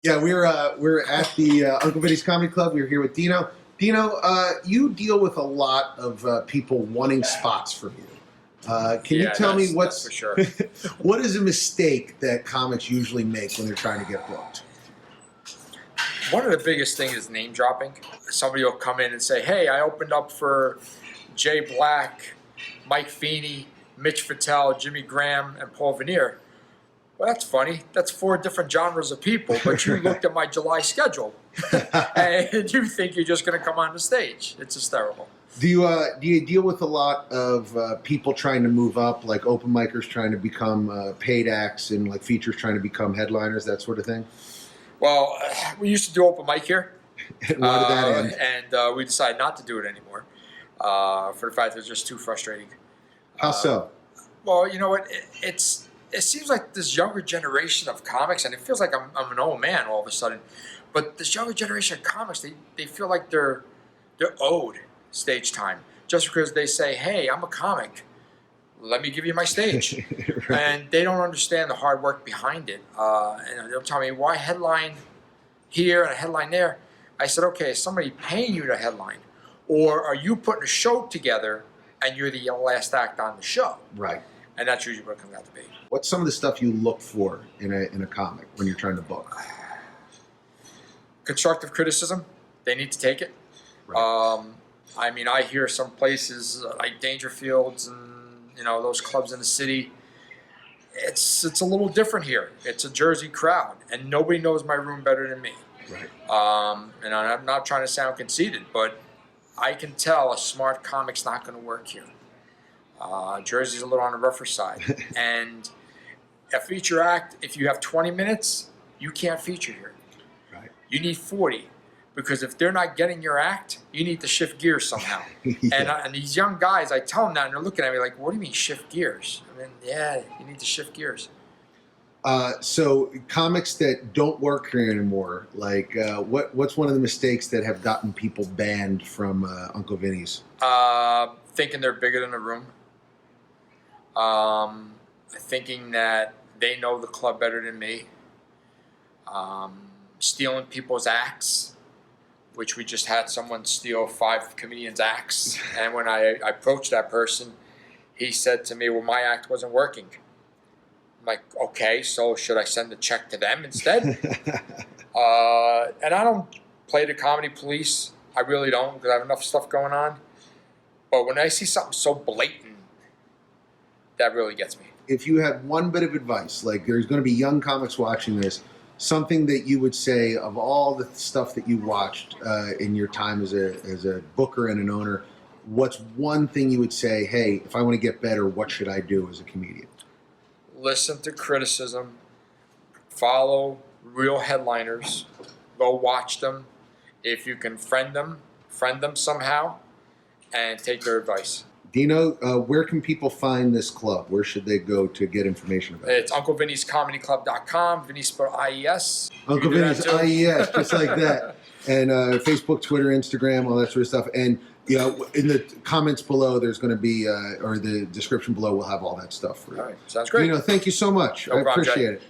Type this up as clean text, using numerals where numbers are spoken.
Yeah, we're at the Uncle Vinnie's Comedy Club. We're here with Dino. Dino, you deal with a lot of people wanting spots from you. Can you tell me that's for sure. what is a mistake that comics usually make when they're trying to get booked? One of the biggest things is name dropping. Somebody will come in and say, "Hey, I opened up for Jay Black, Mike Feeney, Mitch Fattel, Jimmy Graham, and Paul Veneer." Well, that's funny. That's 4 different genres of people, but you looked at my July schedule and you think you're just going to come on the stage. It's hysterical. Do you deal with a lot of people trying to move up, like open micers trying to become paid acts and like features trying to become headliners, that sort of thing? Well, we used to do open mic here. Why did that end? And we decided not to do it anymore for the fact that it's just too frustrating. How so? Well, you know what? It seems like this younger generation of comics, and it feels like I'm an old man all of a sudden, but this younger generation of comics, they feel like they're owed stage time just because they say, "Hey, I'm a comic. Let me give you my stage." Right. And they don't understand the hard work behind it. And they'll tell me, "Why headline here and a headline there?" I said, "Okay, is somebody paying you to headline? Or are you putting a show together and you're the last act on the show?" Right. And that's usually what it comes out to be. What's some of the stuff you look for in a comic when you're trying to book? Constructive criticism. They need to take it. Right. I mean, I hear some places like Dangerfields and those clubs in the city. It's a little different here. It's a Jersey crowd, and nobody knows my room better than me. Right. And I'm not trying to sound conceited, but I can tell a smart comic's not going to work here. Jersey's a little on the rougher side. And a feature act, if you have 20 minutes, you can't feature here. Right. You need 40. Because if they're not getting your act, you need to shift gears somehow. Yeah. And these young guys, I tell them that, and they're looking at me like, "What do you mean shift gears?" I mean, yeah, you need to shift gears. So comics that don't work here anymore, like what's one of the mistakes that have gotten people banned from Uncle Vinnie's? Thinking they're bigger than the room. Thinking that they know the club better than me. Stealing people's acts, which we just had someone steal 5 comedians' acts. And when I approached that person, he said to me, "Well, my act wasn't working." I'm like, "Okay, so should I send a check to them instead?" And I don't play the comedy police. I really don't, because I have enough stuff going on. But when I see something so blatant, that really gets me. If you had one bit of advice, like there's going to be young comics watching this, something that you would say of all the stuff that you watched in your time as a booker and an owner, what's one thing you would say, "Hey, if I want to get better, what should I do as a comedian?" Listen to criticism. Follow real headliners. Go watch them. If you can friend them somehow, and take their advice. Dino, where can people find this club? Where should they go to get information about it? It's UncleVinnie'sComedyClub.com. Vinnie spelled IES. Uncle Vinnie's IES, just like that. And Facebook, Twitter, Instagram, all that sort of stuff. And in the comments below, there's going to be, or the description below, we'll have all that stuff for you. All right, sounds great. Dino, thank you so much. No I problem, appreciate Jay. it.